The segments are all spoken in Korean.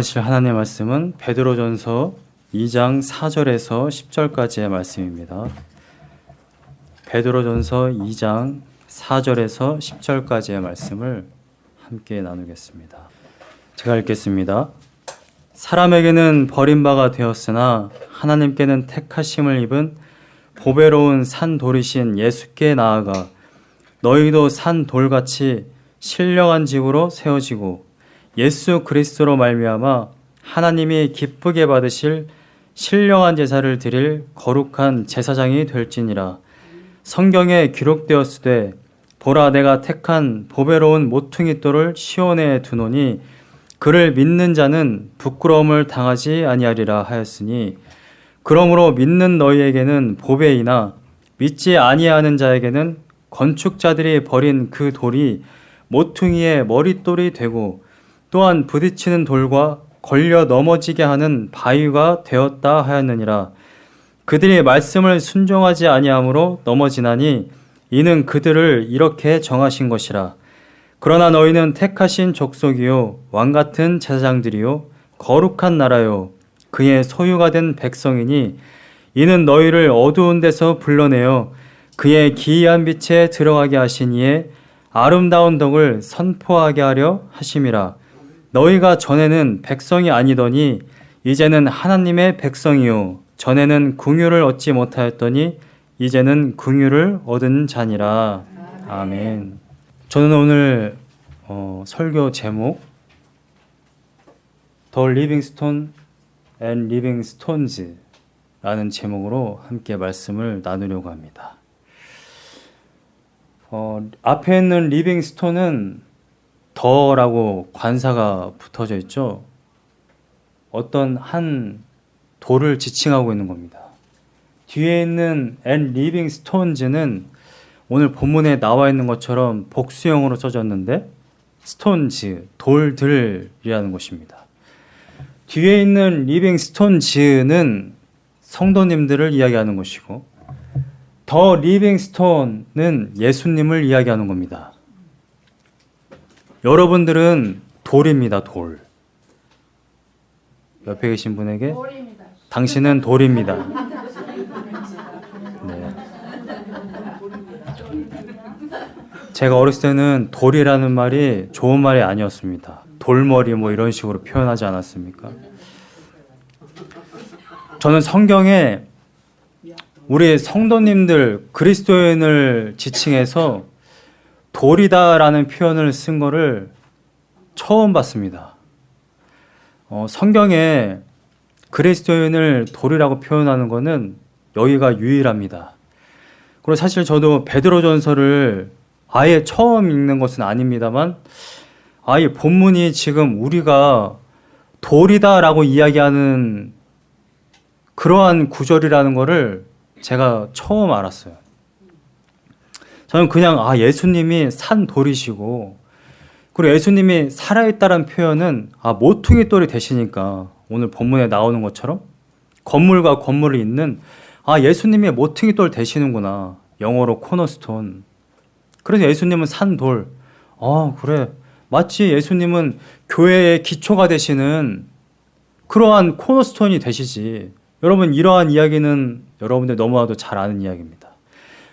들으실 하나님의 말씀은 베드로전서 2장 4절에서 10절까지의 말씀입니다. 베드로전서 2장 4절에서 10절까지의 말씀을 함께 나누겠습니다. 제가 읽겠습니다. 사람에게는 버림바가 되었으나 하나님께는 택하심을 입은 보배로운 산돌이신 예수께 나아가 너희도 산돌같이 신령한 집으로 세워지고 예수 그리스도로 말미암아 하나님이 기쁘게 받으실 신령한 제사를 드릴 거룩한 제사장이 될지니라. 성경에 기록되었으되 보라 내가 택한 보배로운 모퉁이 돌을 시온에 두노니 그를 믿는 자는 부끄러움을 당하지 아니하리라 하였으니 그러므로 믿는 너희에게는 보배이나 믿지 아니하는 자에게는 건축자들이 버린 그 돌이 모퉁이의 머릿돌이 되고 또한 부딪히는 돌과 걸려 넘어지게 하는 바위가 되었다 하였느니라. 그들이 말씀을 순종하지 아니하므로 넘어지나니 이는 그들을 이렇게 정하신 것이라. 그러나 너희는 택하신 족속이요 왕같은 제사장들이요 거룩한 나라요 그의 소유가 된 백성이니 이는 너희를 어두운 데서 불러내어 그의 기이한 빛에 들어가게 하신 이의 아름다운 덕을 선포하게 하려 하심이라. 너희가 전에는 백성이 아니더니 이제는 하나님의 백성이요 전에는 긍휼을 얻지 못하였더니 이제는 긍휼을 얻은 자니라. 아멘. 저는 오늘 설교 제목 The Living Stone and Living Stones 라는 제목으로 함께 말씀을 나누려고 합니다. 앞에 있는 리빙스톤은 더라고 관사가 붙어져 있죠. 어떤 한 돌을 지칭하고 있는 겁니다. 뒤에 있는 and living stones는 오늘 본문에 나와 있는 것처럼 복수형으로 써졌는데 stones, 돌들이라는 것입니다. 뒤에 있는 living stones는 성도님들을 이야기하는 것이고 The living stone는 예수님을 이야기하는 겁니다. 여러분들은 돌입니다. 돌. 옆에 계신 분에게 돌입니다. 당신은 돌입니다. 네. 제가 어렸을 때는 돌이라는 말이 좋은 말이 아니었습니다. 돌머리 뭐 이런 식으로 표현하지 않았습니까? 저는 성경에 우리 성도님들 그리스도인을 지칭해서 돌이다라는 표현을 쓴 거를 처음 봤습니다. 성경에 그리스도인을 돌이라고 표현하는 거는 여기가 유일합니다. 그리고 사실 저도 베드로전서를 아예 처음 읽는 것은 아닙니다만 아예 본문이 지금 우리가 돌이다라고 이야기하는 그러한 구절이라는 거를 제가 처음 알았어요. 저는 그냥 예수님이 산 돌이시고 그리고 예수님이 살아있다는 표현은 모퉁이 돌이 되시니까 오늘 본문에 나오는 것처럼 건물과 건물을 잇는 예수님이 모퉁이 돌 되시는구나. 영어로 코너스톤. 그래서 예수님은 산 돌. 그래. 마치 예수님은 교회의 기초가 되시는 그러한 코너스톤이 되시지. 여러분 이러한 이야기는 여러분들 너무나도 잘 아는 이야기입니다.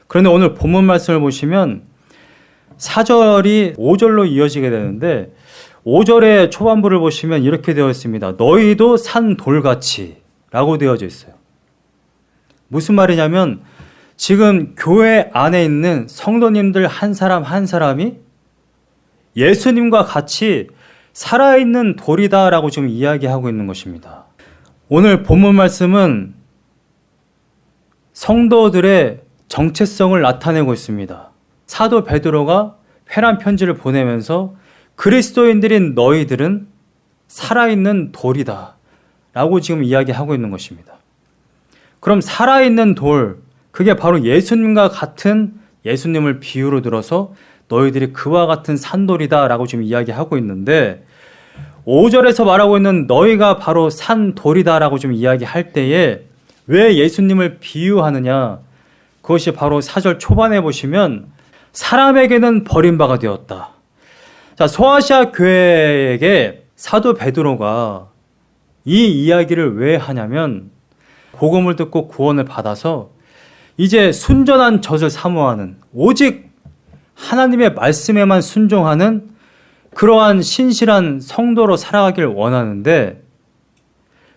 그런데 오늘 본문 말씀을 보시면 4절이 5절로 이어지게 되는데 5절의 초반부를 보시면 이렇게 되어 있습니다. 너희도 산 돌같이 라고 되어져 있어요. 무슨 말이냐면 지금 교회 안에 있는 성도님들 한 사람 한 사람이 예수님과 같이 살아있는 돌이다라고 지금 이야기하고 있는 것입니다. 오늘 본문 말씀은 성도들의 정체성을 나타내고 있습니다. 사도 베드로가 회람 편지를 보내면서 그리스도인들인 너희들은 살아있는 돌이다 라고 지금 이야기하고 있는 것입니다. 그럼 살아있는 돌, 그게 바로 예수님과 같은 예수님을 비유로 들어서 너희들이 그와 같은 산돌이다 라고 지금 이야기하고 있는데 5절에서 말하고 있는 너희가 바로 산돌이다 라고 지금 이야기할 때에 왜 예수님을 비유하느냐? 그것이 바로 4절 초반에 보시면 사람에게는 버림바가 되었다. 자, 소아시아 교회에게 사도 베드로가 이 이야기를 왜 하냐면 복음을 듣고 구원을 받아서 이제 순전한 젖을 사모하는, 오직 하나님의 말씀에만 순종하는 그러한 신실한 성도로 살아가길 원하는데,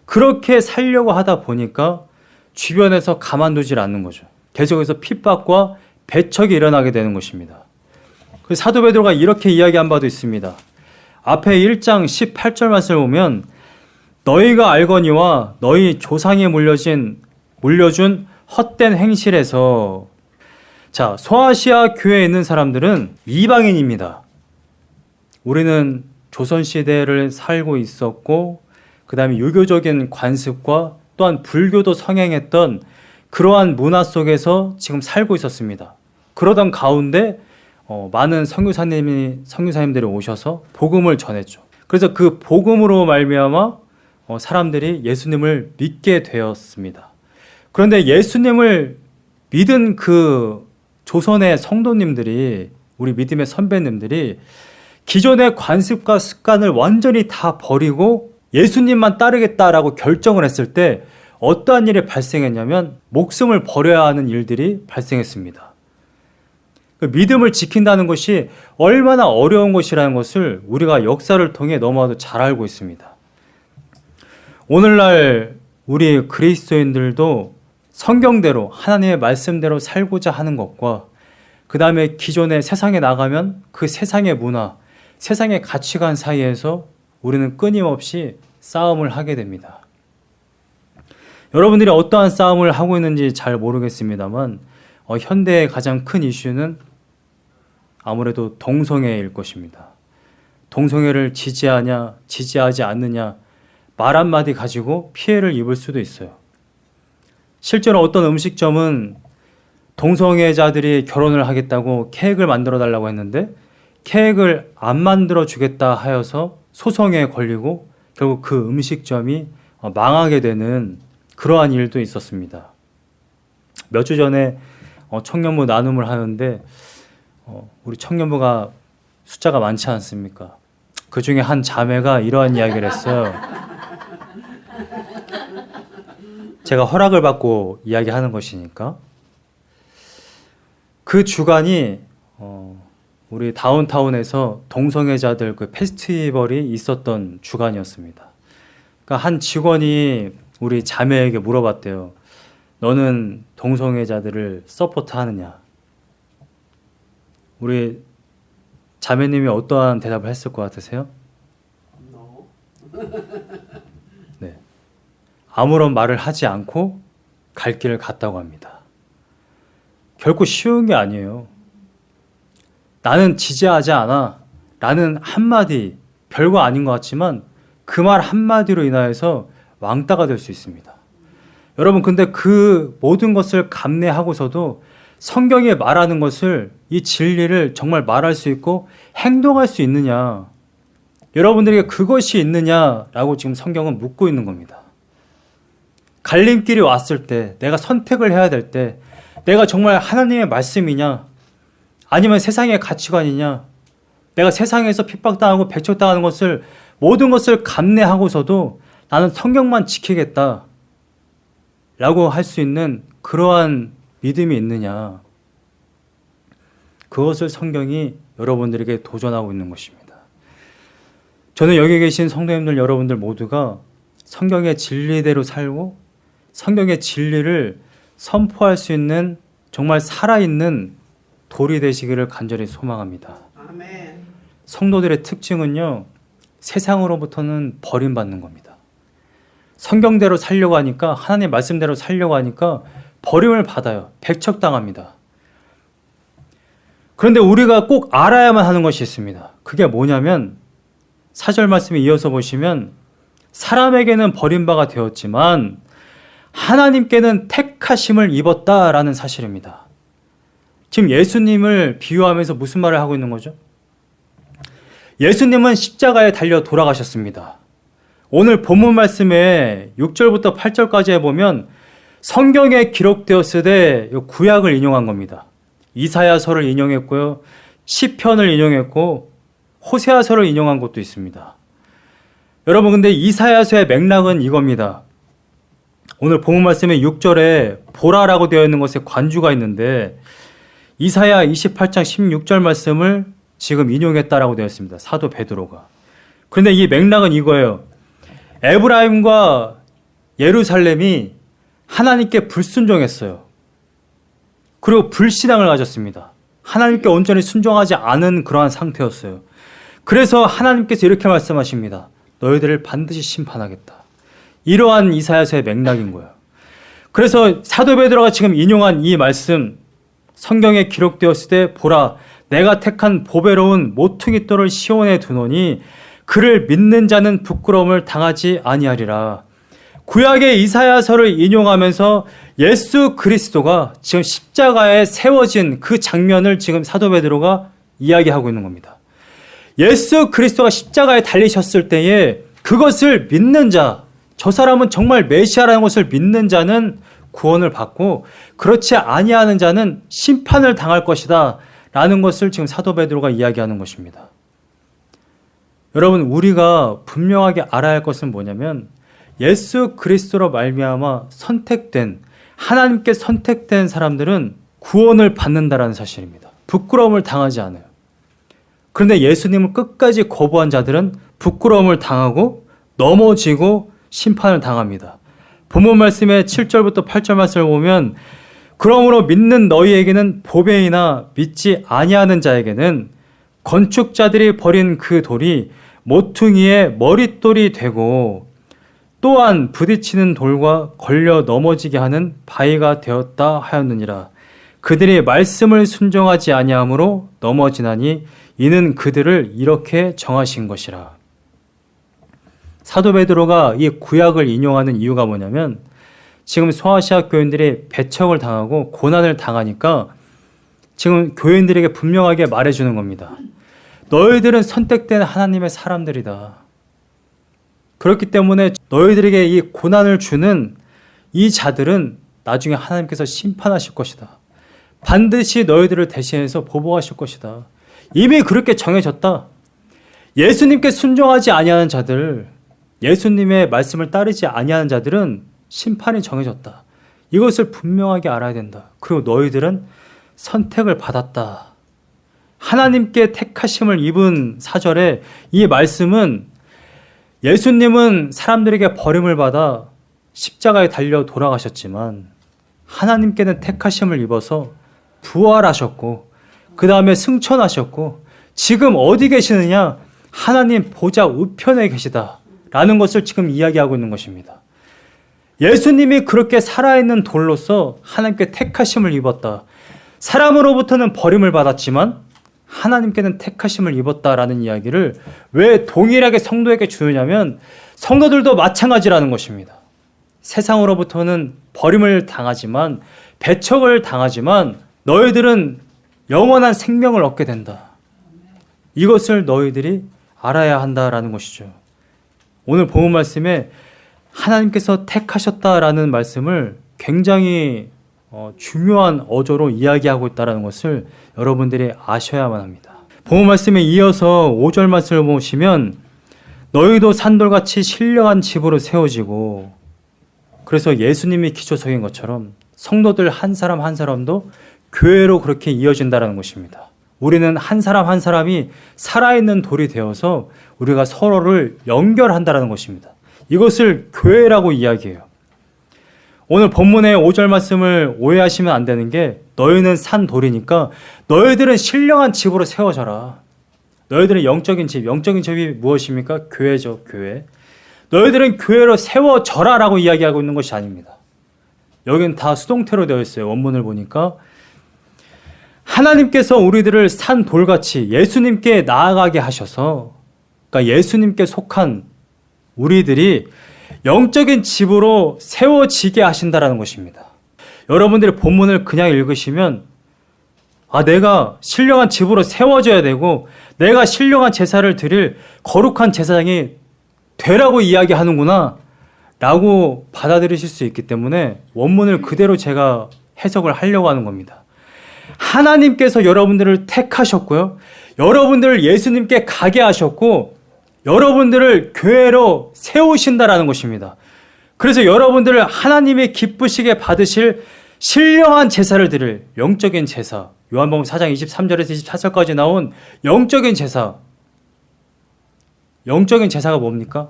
그렇게 살려고 하다 보니까 주변에서 가만두질 않는 거죠. 계속해서 핍박과 배척이 일어나게 되는 것입니다. 사도 베드로가 이렇게 이야기한 바도 있습니다. 앞에 1장 18절 말씀을 보면 너희가 알거니와 너희 조상이 물려준 헛된 행실에서, 자, 소아시아 교회에 있는 사람들은 이방인입니다. 우리는 조선시대를 살고 있었고 그 다음에 유교적인 관습과 또한 불교도 성행했던 그러한 문화 속에서 지금 살고 있었습니다. 그러던 가운데 많은 선교사님들이 오셔서 복음을 전했죠. 그래서 그 복음으로 말미암아 사람들이 예수님을 믿게 되었습니다. 그런데 예수님을 믿은 그 조선의 성도님들이, 우리 믿음의 선배님들이 기존의 관습과 습관을 완전히 다 버리고 예수님만 따르겠다라고 결정을 했을 때 어떠한 일이 발생했냐면 목숨을 버려야 하는 일들이 발생했습니다. 그 믿음을 지킨다는 것이 얼마나 어려운 것이라는 것을 우리가 역사를 통해 너무나도 잘 알고 있습니다. 오늘날 우리 그리스도인들도 성경대로 하나님의 말씀대로 살고자 하는 것과 그 다음에 기존의 세상에 나가면 그 세상의 문화, 세상의 가치관 사이에서 우리는 끊임없이 싸움을 하게 됩니다. 여러분들이 어떠한 싸움을 하고 있는지 잘 모르겠습니다만 현대의 가장 큰 이슈는 아무래도 동성애일 것입니다. 동성애를 지지하냐 지지하지 않느냐 말 한마디 가지고 피해를 입을 수도 있어요. 실제로 어떤 음식점은 동성애자들이 결혼을 하겠다고 케이크를 만들어 달라고 했는데 케이크를 안 만들어 주겠다 하여서 소송에 걸리고 결국 그 음식점이 망하게 되는 그러한 일도 있었습니다. 몇 주 전에 청년부 나눔을 하는데 우리 청년부가 숫자가 많지 않습니까? 그 중에 한 자매가 이러한 이야기를 했어요. 제가 허락을 받고 이야기하는 것이니까. 그 주간이 우리 다운타운에서 동성애자들 그 페스티벌이 있었던 주간이었습니다. 그러니까 한 직원이 우리 자매에게 물어봤대요. 너는 동성애자들을 서포트하느냐? 우리 자매님이 어떠한 대답을 했을 것 같으세요? No. 네. 아무런 말을 하지 않고 갈 길을 갔다고 합니다. 결코 쉬운 게 아니에요. 나는 지지하지 않아. 라는 한마디, 별거 아닌 것 같지만 그 말 한마디로 인하여서 왕따가 될 수 있습니다. 여러분, 근데 그 모든 것을 감내하고서도 성경이 말하는 것을, 이 진리를 정말 말할 수 있고 행동할 수 있느냐, 여러분들에게 그것이 있느냐라고 지금 성경은 묻고 있는 겁니다. 갈림길이 왔을 때, 내가 선택을 해야 될 때, 내가 정말 하나님의 말씀이냐 아니면 세상의 가치관이냐, 내가 세상에서 핍박당하고 배척당하는 것을, 모든 것을 감내하고서도 나는 성경만 지키겠다 라고 할 수 있는 그러한 믿음이 있느냐, 그것을 성경이 여러분들에게 도전하고 있는 것입니다. 저는 여기 계신 성도님들 여러분들 모두가 성경의 진리대로 살고 성경의 진리를 선포할 수 있는 정말 살아있는 돌이 되시기를 간절히 소망합니다. 아멘. 성도들의 특징은요, 세상으로부터는 버림받는 겁니다. 성경대로 살려고 하니까, 하나님 말씀대로 살려고 하니까 버림을 받아요. 배척당합니다. 그런데 우리가 꼭 알아야만 하는 것이 있습니다. 그게 뭐냐면 4절 말씀에 이어서 보시면 사람에게는 버림받아 되었지만 하나님께는 택하심을 입었다라는 사실입니다. 지금 예수님을 비유하면서 무슨 말을 하고 있는 거죠? 예수님은 십자가에 달려 돌아가셨습니다. 오늘 본문 말씀에 6절부터 8절까지에 보면 성경에 기록되었으되 구약을 인용한 겁니다. 이사야서를 인용했고요, 시편을 인용했고 호세아서를 인용한 것도 있습니다. 여러분, 근데 이사야서의 맥락은 이겁니다. 오늘 본문 말씀의 6절에 보라라고 되어 있는 것에 관주가 있는데 이사야 28장 16절 말씀을 지금 인용했다라고 되어 있습니다. 사도 베드로가. 그런데 이 맥락은 이거예요. 에브라임과 예루살렘이 하나님께 불순종했어요. 그리고 불신앙을 가졌습니다. 하나님께 온전히 순종하지 않은 그러한 상태였어요. 그래서 하나님께서 이렇게 말씀하십니다. 너희들을 반드시 심판하겠다. 이러한 이사야서의 맥락인 거예요. 그래서 사도 베드로가 지금 인용한 이 말씀, 성경에 기록되었을 때 보라, 내가 택한 보배로운 모퉁이 돌을 시온에 두노니 그를 믿는 자는 부끄러움을 당하지 아니하리라. 구약의 이사야서를 인용하면서 예수 그리스도가 지금 십자가에 세워진 그 장면을 지금 사도 베드로가 이야기하고 있는 겁니다. 예수 그리스도가 십자가에 달리셨을 때에 그것을 믿는 자, 저 사람은 정말 메시아라는 것을 믿는 자는 구원을 받고 그렇지 아니하는 자는 심판을 당할 것이다 라는 것을 지금 사도 베드로가 이야기하는 것입니다. 여러분, 우리가 분명하게 알아야 할 것은 뭐냐면 예수 그리스도로 말미암아 선택된, 하나님께 선택된 사람들은 구원을 받는다라는 사실입니다. 부끄러움을 당하지 않아요. 그런데 예수님을 끝까지 거부한 자들은 부끄러움을 당하고 넘어지고 심판을 당합니다. 본문 말씀의 7절부터 8절 말씀을 보면 그러므로 믿는 너희에게는 보배이나 믿지 아니하는 자에게는 건축자들이 버린 그 돌이 모퉁이의 머릿돌이 되고 또한 부딪히는 돌과 걸려 넘어지게 하는 바위가 되었다 하였느니라. 그들이 말씀을 순종하지 아니하므로 넘어지나니 이는 그들을 이렇게 정하신 것이라. 사도 베드로가 이 구약을 인용하는 이유가 뭐냐면 지금 소아시아 교인들이 배척을 당하고 고난을 당하니까 지금 교인들에게 분명하게 말해주는 겁니다. 너희들은 선택된 하나님의 사람들이다. 그렇기 때문에 너희들에게 이 고난을 주는 이 자들은 나중에 하나님께서 심판하실 것이다. 반드시 너희들을 대신해서 보복하실 것이다. 이미 그렇게 정해졌다. 예수님께 순종하지 아니하는 자들, 예수님의 말씀을 따르지 아니하는 자들은 심판이 정해졌다. 이것을 분명하게 알아야 된다. 그리고 너희들은 선택을 받았다. 하나님께 택하심을 입은 사절에 이 말씀은 예수님은 사람들에게 버림을 받아 십자가에 달려 돌아가셨지만 하나님께는 택하심을 입어서 부활하셨고 그 다음에 승천하셨고 지금 어디 계시느냐? 하나님 보좌 우편에 계시다 라는 것을 지금 이야기하고 있는 것입니다. 예수님이 그렇게 살아있는 돌로서 하나님께 택하심을 입었다. 사람으로부터는 버림을 받았지만 하나님께는 택하심을 입었다라는 이야기를 왜 동일하게 성도에게 주느냐면 성도들도 마찬가지라는 것입니다. 세상으로부터는 버림을 당하지만 배척을 당하지만 너희들은 영원한 생명을 얻게 된다. 이것을 너희들이 알아야 한다라는 것이죠. 오늘 본문 말씀에 하나님께서 택하셨다라는 말씀을 굉장히 중요한 어조로 이야기하고 있다는 것을 여러분들이 아셔야만 합니다. 본문 말씀에 이어서 5절 말씀을 보시면 너희도 산돌같이 신령한 집으로 세워지고, 그래서 예수님이 기초석인 것처럼 성도들 한 사람 한 사람도 교회로 그렇게 이어진다는 것입니다. 우리는 한 사람 한 사람이 살아있는 돌이 되어서 우리가 서로를 연결한다는 것입니다. 이것을 교회라고 이야기해요. 오늘 본문의 5절 말씀을 오해하시면 안 되는 게 너희는 산 돌이니까 너희들은 신령한 집으로 세워져라. 너희들은 영적인 집이 무엇입니까? 교회죠, 교회. 너희들은 교회로 세워져라 라고 이야기하고 있는 것이 아닙니다. 여기는 다 수동태로 되어 있어요. 원문을 보니까 하나님께서 우리들을 산 돌같이 예수님께 나아가게 하셔서, 그러니까 예수님께 속한 우리들이 영적인 집으로 세워지게 하신다라는 것입니다. 여러분들이 본문을 그냥 읽으시면 내가 신령한 집으로 세워져야 되고 내가 신령한 제사를 드릴 거룩한 제사장이 되라고 이야기하는구나 라고 받아들이실 수 있기 때문에 원문을 그대로 제가 해석을 하려고 하는 겁니다. 하나님께서 여러분들을 택하셨고요. 여러분들을 예수님께 가게 하셨고 여러분들을 교회로 세우신다라는 것입니다. 그래서 여러분들을 하나님의 기쁘시게 받으실 신령한 제사를 드릴 영적인 제사, 요한복음 4장 23절에서 24절까지 나온 영적인 제사. 영적인 제사가 뭡니까?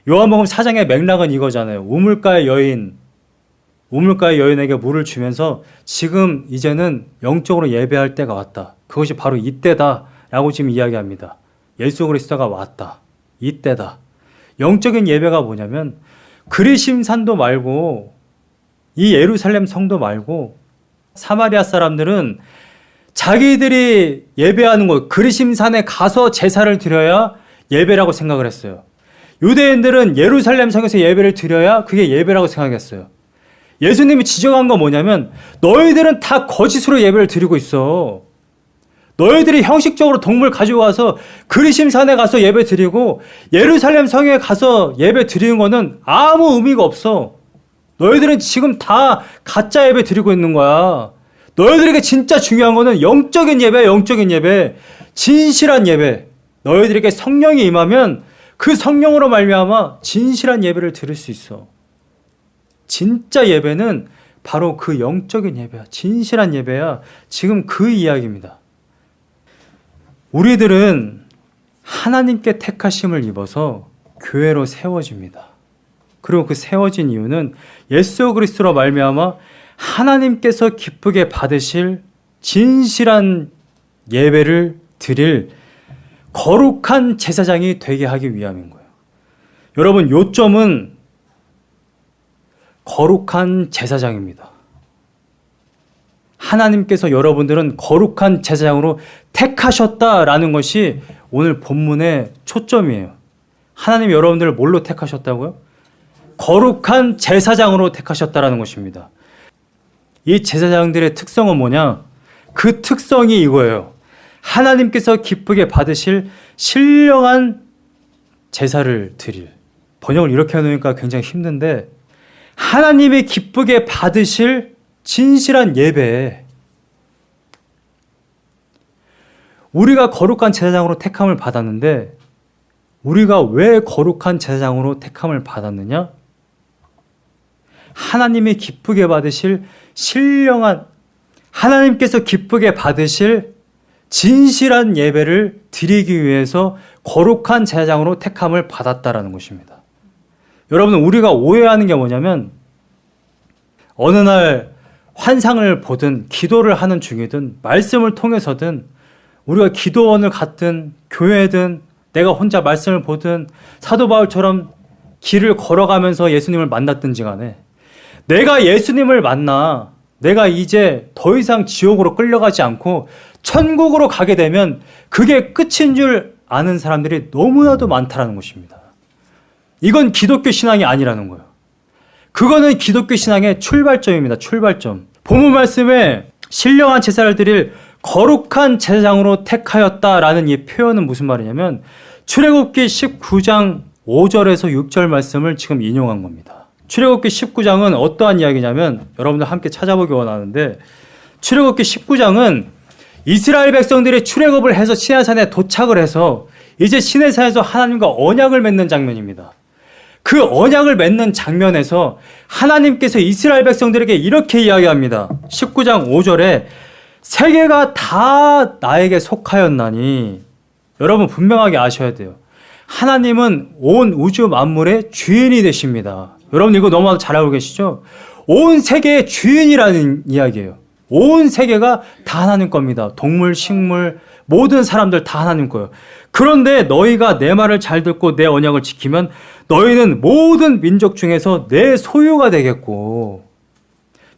요한복음 4장의 맥락은 이거잖아요. 우물가의 여인에게 물을 주면서 지금 이제는 영적으로 예배할 때가 왔다. 그것이 바로 이때다라고 지금 이야기합니다. 예수 그리스도가 왔다. 이때다. 영적인 예배가 뭐냐면 그리심산도 말고 이 예루살렘 성도 말고 사마리아 사람들은 자기들이 예배하는 곳 그리심산에 가서 제사를 드려야 예배라고 생각을 했어요. 유대인들은 예루살렘 성에서 예배를 드려야 그게 예배라고 생각했어요. 예수님이 지적한 건 뭐냐면 너희들은 다 거짓으로 예배를 드리고 있어. 너희들이 형식적으로 동물 가지고 가서 그리심산에 가서 예배 드리고 예루살렘 성에 가서 예배 드리는 거는 아무 의미가 없어. 너희들은 지금 다 가짜 예배 드리고 있는 거야. 너희들에게 진짜 중요한 거는 영적인 예배야, 영적인 예배. 진실한 예배. 너희들에게 성령이 임하면 그 성령으로 말미암아 진실한 예배를 드릴 수 있어. 진짜 예배는 바로 그 영적인 예배야. 진실한 예배야. 지금 그 이야기입니다. 우리들은 하나님께 택하심을 입어서 교회로 세워집니다. 그리고 그 세워진 이유는 예수 그리스도로 말미암아 하나님께서 기쁘게 받으실 진실한 예배를 드릴 거룩한 제사장이 되게 하기 위함인 거예요. 여러분, 요점은 거룩한 제사장입니다. 하나님께서 여러분들은 거룩한 제사장으로 택하셨다라는 것이 오늘 본문의 초점이에요. 하나님 여러분들을 뭘로 택하셨다고요? 거룩한 제사장으로 택하셨다라는 것입니다. 이 제사장들의 특성은 뭐냐? 그 특성이 이거예요. 하나님께서 기쁘게 받으실 신령한 제사를 드릴. 번역을 이렇게 해놓으니까 굉장히 힘든데 하나님이 기쁘게 받으실 진실한 예배. 우리가 거룩한 제사장으로 택함을 받았는데 우리가 왜 거룩한 제사장으로 택함을 받았느냐? 하나님이 기쁘게 받으실 신령한, 하나님께서 기쁘게 받으실 진실한 예배를 드리기 위해서 거룩한 제사장으로 택함을 받았다라는 것입니다. 여러분, 우리가 오해하는 게 뭐냐면 어느 날 환상을 보든 기도를 하는 중이든 말씀을 통해서든 우리가 기도원을 갔든 교회든 내가 혼자 말씀을 보든 사도 바울처럼 길을 걸어가면서 예수님을 만났든지 간에 내가 예수님을 만나 내가 이제 더 이상 지옥으로 끌려가지 않고 천국으로 가게 되면 그게 끝인 줄 아는 사람들이 너무나도 많다라는 것입니다. 이건 기독교 신앙이 아니라는 거예요. 그거는 기독교 신앙의 출발점입니다. 출발점. 본문 말씀에 신령한 제사를 드릴 거룩한 제사장으로 택하였다라는 이 표현은 무슨 말이냐면 출애굽기 19장 5절에서 6절 말씀을 지금 인용한 겁니다. 출애굽기 19장은 어떠한 이야기냐면 여러분들 함께 찾아보기 원하는데 출애굽기 19장은 이스라엘 백성들이 출애굽을 해서 시내산에 도착을 해서 이제 시내산에서 하나님과 언약을 맺는 장면입니다. 그 언약을 맺는 장면에서 하나님께서 이스라엘 백성들에게 이렇게 이야기합니다. 19장 5절에 세계가 다 나에게 속하였나니 여러분 분명하게 아셔야 돼요. 하나님은 온 우주 만물의 주인이 되십니다. 여러분 이거 너무 잘 알고 계시죠? 온 세계의 주인이라는 이야기예요. 온 세계가 다 하나님 겁니다. 동물, 식물, 모든 사람들 다 하나님 거예요. 그런데 너희가 내 말을 잘 듣고 내 언약을 지키면 너희는 모든 민족 중에서 내 소유가 되겠고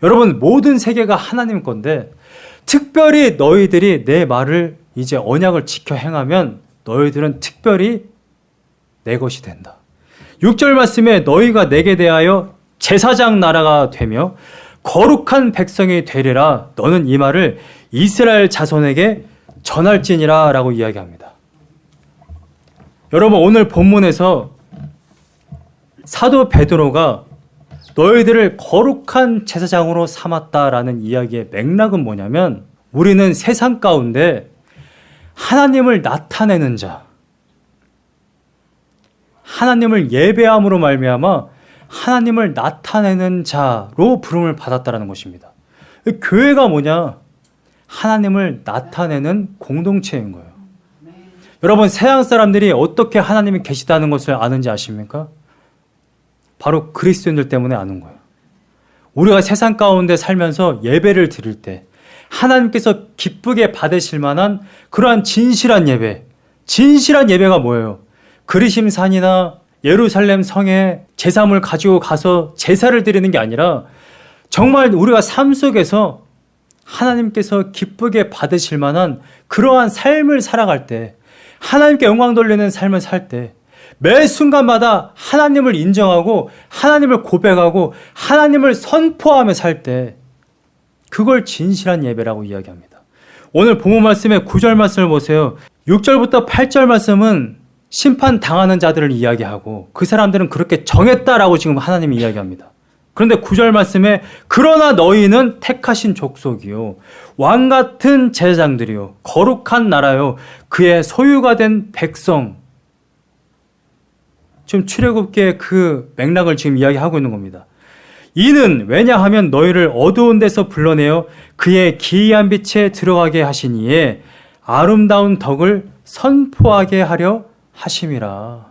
여러분 모든 세계가 하나님 건데 특별히 너희들이 내 말을 이제 언약을 지켜 행하면 너희들은 특별히 내 것이 된다. 6절 말씀에 너희가 내게 대하여 제사장 나라가 되며 거룩한 백성이 되리라. 너는 이 말을 이스라엘 자손에게 전할지니라 라고 이야기합니다. 여러분 오늘 본문에서 사도 베드로가 너희들을 거룩한 제사장으로 삼았다라는 이야기의 맥락은 뭐냐면 우리는 세상 가운데 하나님을 나타내는 자, 하나님을 예배함으로 말미암아 하나님을 나타내는 자로 부름을 받았다라는 것입니다. 교회가 뭐냐? 하나님을 나타내는 공동체인 거예요. 여러분, 세상 사람들이 어떻게 하나님이 계시다는 것을 아는지 아십니까? 바로 그리스도인들 때문에 아는 거예요. 우리가 세상 가운데 살면서 예배를 드릴 때 하나님께서 기쁘게 받으실 만한 그러한 진실한 예배, 진실한 예배가 뭐예요? 그리심산이나 예루살렘 성에 제사물 가지고 가서 제사를 드리는 게 아니라 정말 우리가 삶 속에서 하나님께서 기쁘게 받으실 만한 그러한 삶을 살아갈 때, 하나님께 영광 돌리는 삶을 살 때 매 순간마다 하나님을 인정하고 하나님을 고백하고 하나님을 선포하며 살 때 그걸 진실한 예배라고 이야기합니다. 오늘 본문 말씀의 9절 말씀을 보세요. 6절부터 8절 말씀은 심판당하는 자들을 이야기하고 그 사람들은 그렇게 정했다라고 지금 하나님이 이야기합니다. 그런데 9절 말씀에 그러나 너희는 택하신 족속이요 왕같은 제사장들이요 거룩한 나라요 그의 소유가 된 백성. 지금 출애굽기의 그 맥락을 지금 이야기하고 있는 겁니다. 이는 왜냐하면 너희를 어두운 데서 불러내어 그의 기이한 빛에 들어가게 하시니에 아름다운 덕을 선포하게 하려 하심이라.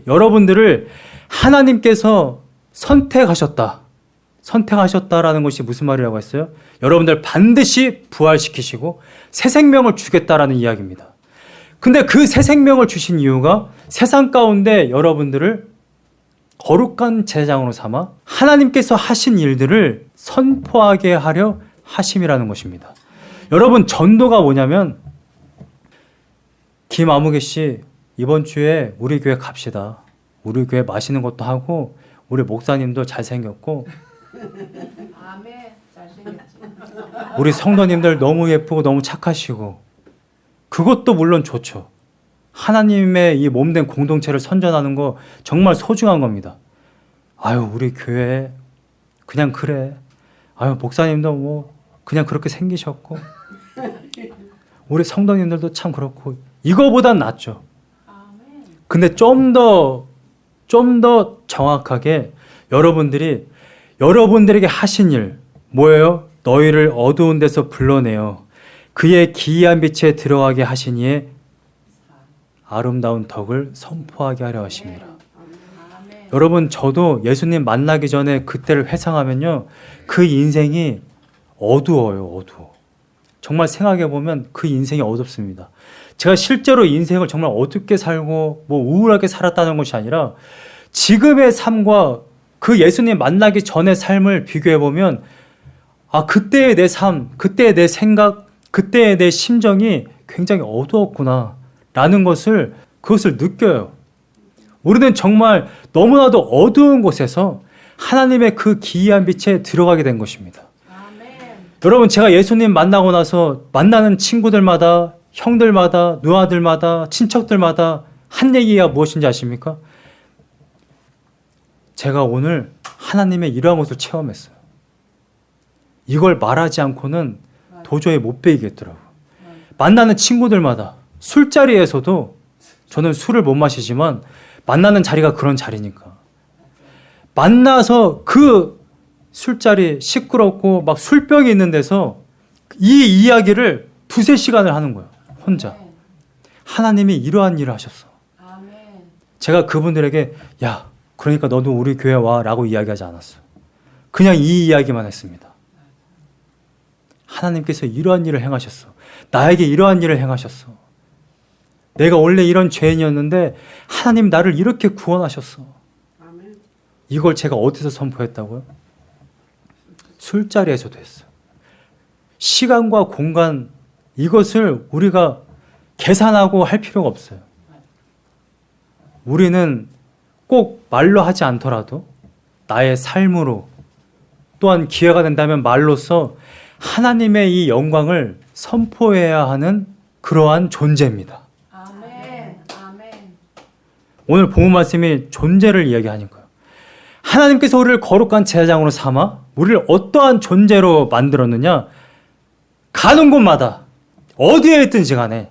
여러분들을 하나님께서 선택하셨다라는 것이 무슨 말이라고 했어요? 여러분들 반드시 부활시키시고 새 생명을 주겠다라는 이야기입니다. 근데 그 새 생명을 주신 이유가 세상 가운데 여러분들을 거룩한 제사장으로 삼아 하나님께서 하신 일들을 선포하게 하려 하심이라는 것입니다. 여러분, 전도가 뭐냐면 김아무개 씨 이번 주에 우리 교회 갑시다. 우리 교회 맛있는 것도 하고 우리 목사님도 잘생겼고 아멘. 잘생겼지. 우리 성도님들 너무 예쁘고 너무 착하시고 그것도 물론 좋죠. 하나님의 이 몸된 공동체를 선전하는 거 정말 소중한 겁니다. 아유, 우리 교회 그냥 그래. 아유, 목사님도 뭐 그냥 그렇게 생기셨고 우리 성도님들도 참 그렇고 이거보단 낫죠. 아멘. 근데 좀 더 정확하게 여러분들에게 하신 일 뭐예요? 너희를 어두운 데서 불러내어 그의 기이한 빛에 들어가게 하시니에 아름다운 덕을 선포하게 하려 하십니다. 아멘. 여러분, 저도 예수님 만나기 전에 그때를 회상하면요, 그 인생이 어두워요. 정말 생각해보면 그 인생이 어둡습니다. 제가 실제로 인생을 정말 어둡게 살고 뭐 우울하게 살았다는 것이 아니라 지금의 삶과 그 예수님 만나기 전의 삶을 비교해보면 그때의 내 삶, 그때의 내 생각, 그때의 내 심정이 굉장히 어두웠구나 라는 그것을 느껴요. 우리는 정말 너무나도 어두운 곳에서 하나님의 그 기이한 빛에 들어가게 된 것입니다. 아멘. 여러분, 제가 예수님 만나고 나서 만나는 친구들마다, 형들마다, 누아들마다, 친척들마다 한 얘기가 무엇인지 아십니까? 제가 오늘 하나님의 이러한 것을 체험했어요. 이걸 말하지 않고는 도저히 못 배이겠더라고요. 만나는 친구들마다, 술자리에서도 저는 술을 못 마시지만 만나는 자리가 그런 자리니까 만나서 그 술자리 시끄럽고 막 술병이 있는 데서 이 이야기를 2-3시간을 하는 거예요. 혼자. 하나님이 이러한 일을 하셨어. 아멘. 제가 그분들에게 야, 그러니까 너도 우리 교회 와 라고 이야기하지 않았어요. 그냥 이 이야기만 했습니다. 하나님께서 이러한 일을 행하셨어. 나에게 이러한 일을 행하셨어. 내가 원래 이런 죄인이었는데 하나님 나를 이렇게 구원하셨어. 아멘. 이걸 제가 어디서 선포했다고요? 술자리에서도 했어요. 시간과 공간, 이것을 우리가 계산하고 할 필요가 없어요. 우리는 꼭 말로 하지 않더라도 나의 삶으로, 또한 기회가 된다면 말로써 하나님의 이 영광을 선포해야 하는 그러한 존재입니다. 아멘. 아멘. 오늘 본문 말씀이 존재를 이야기하니까요. 하나님께서 우리를 거룩한 제사장으로 삼아 우리를 어떠한 존재로 만들었느냐? 가는 곳마다 어디에 있든지 간에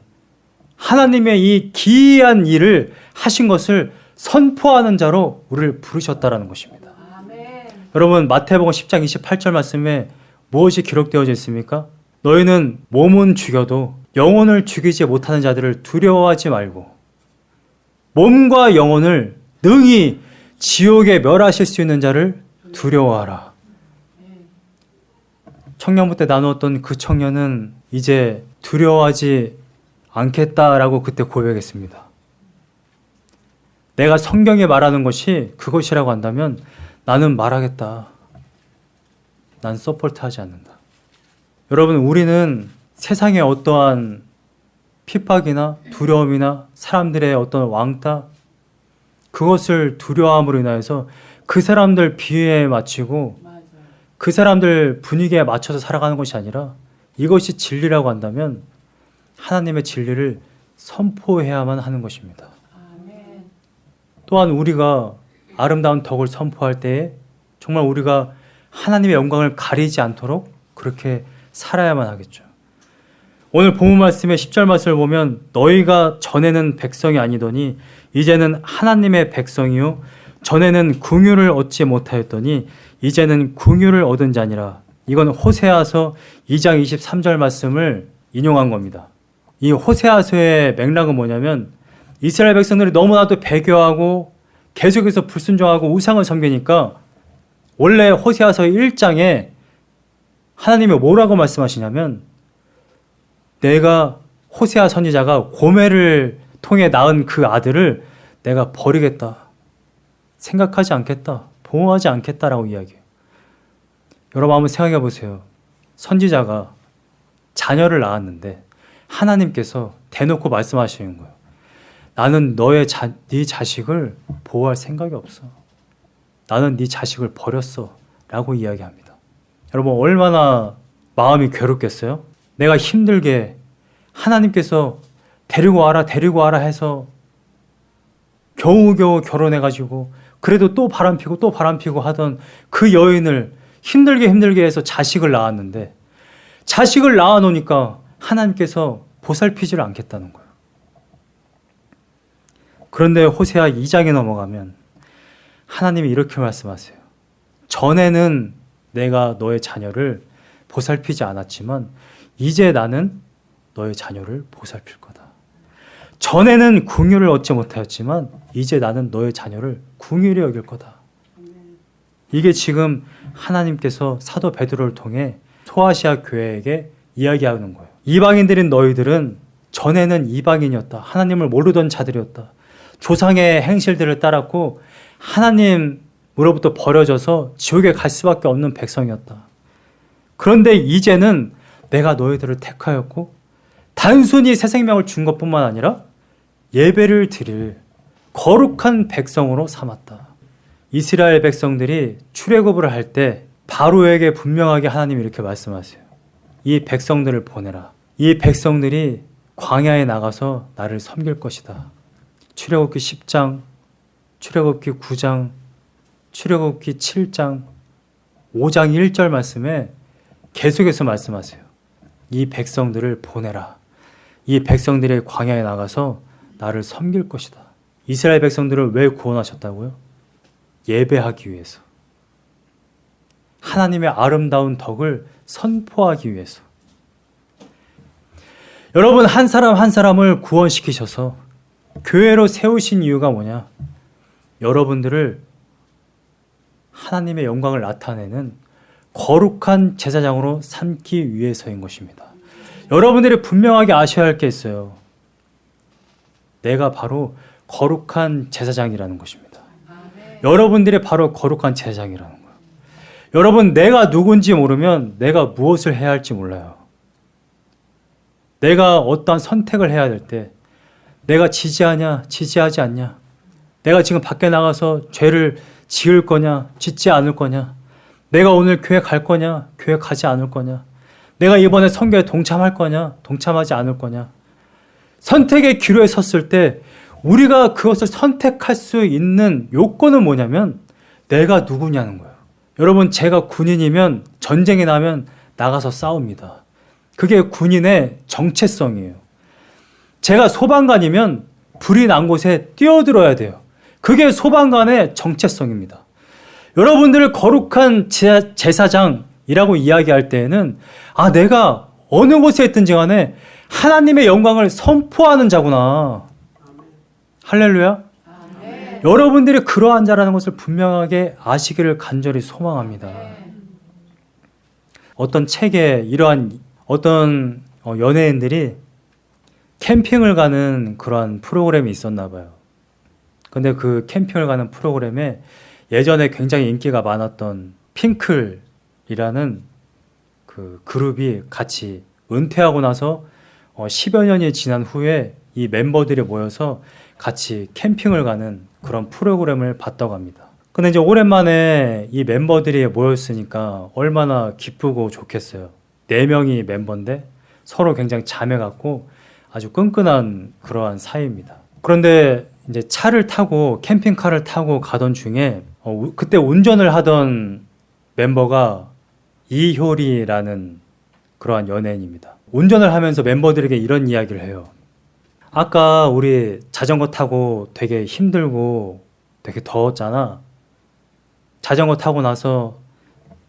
하나님의 이 기이한 일을 하신 것을 선포하는 자로 우리를 부르셨다라는 것입니다. 아멘. 여러분 마태복음 10장 28절 말씀에 무엇이 기록되어져 있습니까? 너희는 몸은 죽여도 영혼을 죽이지 못하는 자들을 두려워하지 말고 몸과 영혼을 능히 지옥에 멸하실 수 있는 자를 두려워하라. 청년부 때 나누었던 그 청년은 이제 두려워하지 않겠다라고 그때 고백했습니다. 내가 성경에 말하는 것이 그것이라고 한다면 나는 말하겠다. 난 서포트하지 않는다. 여러분, 우리는 세상의 어떠한 핍박이나 두려움이나 사람들의 어떤 왕따, 그것을 두려워함으로 인하여서 그 사람들 비위에 맞추고 맞아요. 그 사람들 분위기에 맞춰서 살아가는 것이 아니라 이것이 진리라고 한다면 하나님의 진리를 선포해야만 하는 것입니다. 아멘. 또한 우리가 아름다운 덕을 선포할 때에 정말 우리가 하나님의 영광을 가리지 않도록 그렇게 살아야만 하겠죠. 오늘 본문 말씀의 10절 말씀을 보면 너희가 전에는 백성이 아니더니 이제는 하나님의 백성이요 전에는 궁유를 얻지 못하였더니 이제는 궁유를 얻은 자니라. 이건 호세아서 2장 23절 말씀을 인용한 겁니다. 이 호세아서의 맥락은 뭐냐면 이스라엘 백성들이 너무나도 배교하고 계속해서 불순종하고 우상을 섬기니까 원래 호세아서 1장에 하나님이 뭐라고 말씀하시냐면 내가 호세아 선지자가 고멜을 통해 낳은 그 아들을 내가 버리겠다. 생각하지 않겠다. 보호하지 않겠다라고 이야기해요. 여러분 한번 생각해 보세요. 선지자가 자녀를 낳았는데 하나님께서 대놓고 말씀하시는 거예요. 나는 네 자식을 보호할 생각이 없어. 나는 네 자식을 버렸어. 라고 이야기합니다. 여러분 얼마나 마음이 괴롭겠어요? 내가 힘들게 하나님께서 데리고 와라 해서 겨우겨우 결혼해가지고 그래도 또 바람피고 하던 그 여인을 힘들게 해서 자식을 낳았는데 자식을 낳아놓으니까 하나님께서 보살피지를 않겠다는 거예요. 그런데 호세아 2장에 넘어가면 하나님이 이렇게 말씀하세요. 전에는 내가 너의 자녀를 보살피지 않았지만 이제 나는 너의 자녀를 보살필 거다. 전에는 궁유를 얻지 못하였지만 이제 나는 너의 자녀를 궁유히 여길 거다. 이게 지금 하나님께서 사도 베드로를 통해 소아시아 교회에게 이야기하는 거예요. 이방인들인 너희들은 전에는 이방인이었다. 하나님을 모르던 자들이었다. 조상의 행실들을 따랐고 하나님으로부터 버려져서 지옥에 갈 수밖에 없는 백성이었다. 그런데 이제는 내가 너희들을 택하였고 단순히 새 생명을 준 것뿐만 아니라 예배를 드릴 거룩한 백성으로 삼았다. 이스라엘 백성들이 출애굽을 할 때 바로에게 분명하게 하나님이 이렇게 말씀하세요. 이 백성들을 보내라. 이 백성들이 광야에 나가서 나를 섬길 것이다. 출애굽기 10장, 출애굽기 9장, 출애굽기 7장, 5장 1절 말씀에 계속해서 말씀하세요. 이 백성들을 보내라. 이 백성들이 광야에 나가서 나를 섬길 것이다. 이스라엘 백성들을 왜 구원하셨다고요? 예배하기 위해서. 하나님의 아름다운 덕을 선포하기 위해서. 여러분 한 사람 한 사람을 구원시키셔서 교회로 세우신 이유가 뭐냐? 여러분들을 하나님의 영광을 나타내는 거룩한 제사장으로 삼기 위해서인 것입니다. 여러분들이 분명하게 아셔야 할 게 있어요. 내가 바로 거룩한 제사장이라는 것입니다. 여러분들이 바로 거룩한 제사장이라는 거예요. 여러분 내가 누군지 모르면 내가 무엇을 해야 할지 몰라요. 내가 어떠한 선택을 해야 될 때 내가 지지하냐 지지하지 않냐, 내가 지금 밖에 나가서 죄를 지을 거냐 짓지 않을 거냐, 내가 오늘 교회 갈 거냐 교회 가지 않을 거냐, 내가 이번에 선교에 동참할 거냐 동참하지 않을 거냐. 선택의 기로에 섰을 때 우리가 그것을 선택할 수 있는 요건은 뭐냐면 내가 누구냐는 거예요. 여러분 제가 군인이면 전쟁이 나면 나가서 싸웁니다. 그게 군인의 정체성이에요. 제가 소방관이면 불이 난 곳에 뛰어들어야 돼요. 그게 소방관의 정체성입니다. 여러분들을 거룩한 제사장이라고 이야기할 때에는 내가 어느 곳에 있든지 간에 하나님의 영광을 선포하는 자구나. 할렐루야. 아멘. 여러분들이 그러한 자라는 것을 분명하게 아시기를 간절히 소망합니다. 어떤 책에 이러한 어떤 연예인들이 캠핑을 가는 그러한 프로그램이 있었나 봐요. 근데 그 캠핑을 가는 프로그램에 예전에 굉장히 인기가 많았던 핑클이라는 그 그룹이 같이 은퇴하고 나서 10여 년이 지난 후에 이 멤버들이 모여서 같이 캠핑을 가는 그런 프로그램을 봤다고 합니다. 근데 이제 오랜만에 이 멤버들이 모였으니까 얼마나 기쁘고 좋겠어요. 4명이 멤버인데 서로 굉장히 자매같고 아주 끈끈한 그러한 사이입니다. 그런데 이제 캠핑카를 타고 가던 중에 그때 운전을 하던 멤버가 이효리라는 그러한 연예인입니다. 운전을 하면서 멤버들에게 이런 이야기를 해요. 아까 우리 자전거 타고 되게 힘들고 되게 더웠잖아. 자전거 타고 나서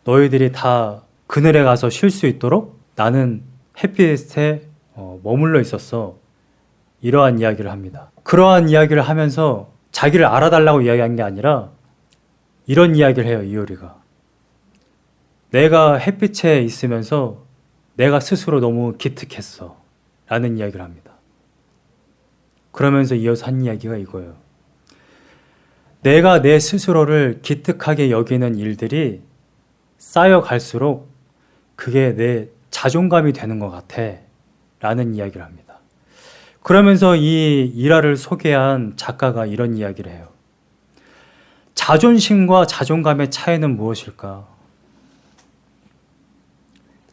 너희들이 다 그늘에 가서 쉴 수 있도록 나는 햇빛에 머물러 있었어. 이러한 이야기를 합니다. 그러한 이야기를 하면서 자기를 알아달라고 이야기한 게 아니라 이런 이야기를 해요, 이효리가. 내가 햇빛에 있으면서 내가 스스로 너무 기특했어. 라는 이야기를 합니다. 그러면서 이어서 한 이야기가 이거예요. 내가 내 스스로를 기특하게 여기는 일들이 쌓여갈수록 그게 내 자존감이 되는 것 같아. 라는 이야기를 합니다. 그러면서 이 일화를 소개한 작가가 이런 이야기를 해요. 자존심과 자존감의 차이는 무엇일까?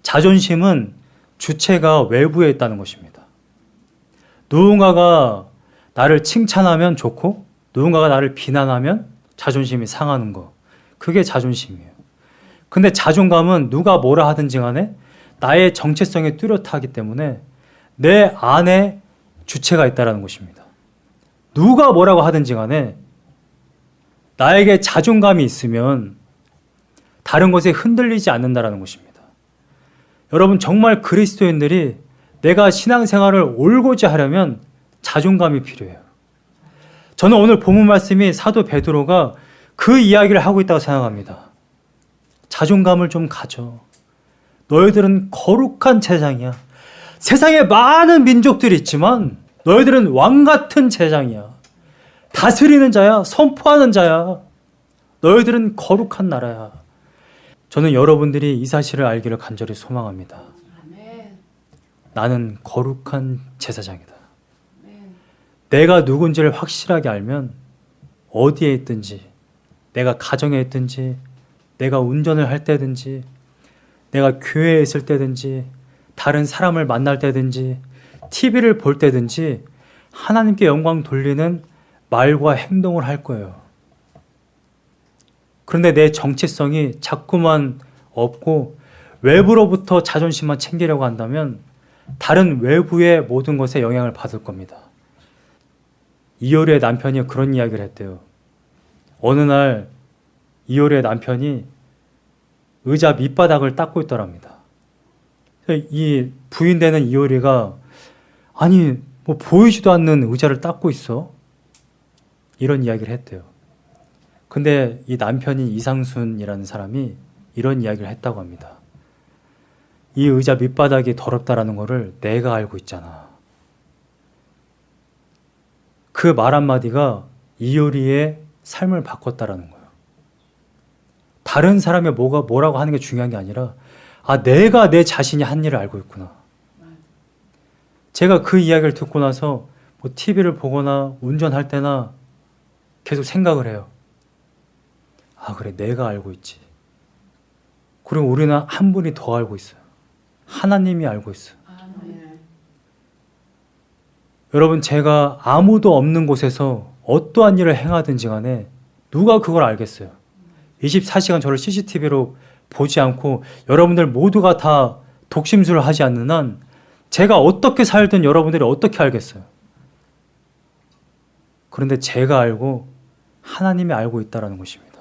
자존심은 주체가 외부에 있다는 것입니다. 누군가가 나를 칭찬하면 좋고 누군가가 나를 비난하면 자존심이 상하는 거. 그게 자존심이에요. 근데 자존감은 누가 뭐라 하든지 간에 나의 정체성이 뚜렷하기 때문에 내 안에 주체가 있다는 것입니다. 누가 뭐라고 하든지 간에 나에게 자존감이 있으면 다른 것에 흔들리지 않는다는 것입니다. 여러분, 정말 그리스도인들이 내가 신앙생활을 올고자 하려면 자존감이 필요해요. 저는 오늘 본문 말씀이 사도 베드로가 그 이야기를 하고 있다고 생각합니다. 자존감을 좀 가져. 너희들은 거룩한 제사장이야. 세상에 많은 민족들이 있지만 너희들은 왕 같은 제사장이야. 다스리는 자야. 선포하는 자야. 너희들은 거룩한 나라야. 저는 여러분들이 이 사실을 알기를 간절히 소망합니다. 아멘. 나는 거룩한 제사장이다. 아멘. 내가 누군지를 확실하게 알면 어디에 있든지, 내가 가정에 있든지, 내가 운전을 할 때든지, 내가 교회에 있을 때든지, 다른 사람을 만날 때든지, TV를 볼 때든지 하나님께 영광 돌리는 말과 행동을 할 거예요. 그런데 내 정체성이 자꾸만 없고 외부로부터 자존심만 챙기려고 한다면 다른 외부의 모든 것에 영향을 받을 겁니다. 이효리의 남편이 그런 이야기를 했대요. 어느 날 이효리의 남편이 의자 밑바닥을 닦고 있더랍니다. 이 부인 되는 이효리가 아니 뭐 보이지도 않는 의자를 닦고 있어? 이런 이야기를 했대요. 근데 이 남편인 이상순이라는 사람이 이런 이야기를 했다고 합니다. 이 의자 밑바닥이 더럽다라는 거를 내가 알고 있잖아. 그 말 한마디가 이효리의 삶을 바꿨다라는 거예요. 다른 사람이 뭐라고 하는 게 중요한 게 아니라 내가 내 자신이 한 일을 알고 있구나. 제가 그 이야기를 듣고 나서 뭐 TV를 보거나 운전할 때나 계속 생각을 해요. 그래, 내가 알고 있지. 그리고 우리는 한 분이 더 알고 있어요. 하나님이 알고 있어요. 아멘. 여러분, 제가 아무도 없는 곳에서 어떠한 일을 행하든지 간에 누가 그걸 알겠어요? 24시간 저를 CCTV로 보지 않고 여러분들 모두가 다 독심술을 하지 않는 한 제가 어떻게 살든 여러분들이 어떻게 알겠어요? 그런데 제가 알고 하나님이 알고 있다라는 것입니다.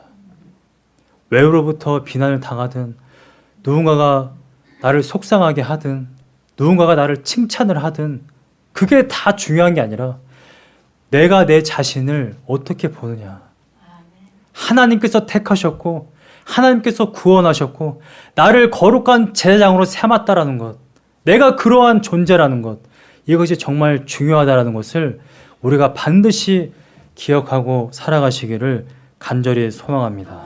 외로부터 비난을 당하든 누군가가 나를 속상하게 하든 누군가가 나를 칭찬을 하든 그게 다 중요한 게 아니라 내가 내 자신을 어떻게 보느냐. 하나님께서 택하셨고 하나님께서 구원하셨고 나를 거룩한 제사장으로 삼았다라는 것, 내가 그러한 존재라는 것, 이것이 정말 중요하다라는 것을 우리가 반드시 기억하고 살아가시기를 간절히 소망합니다.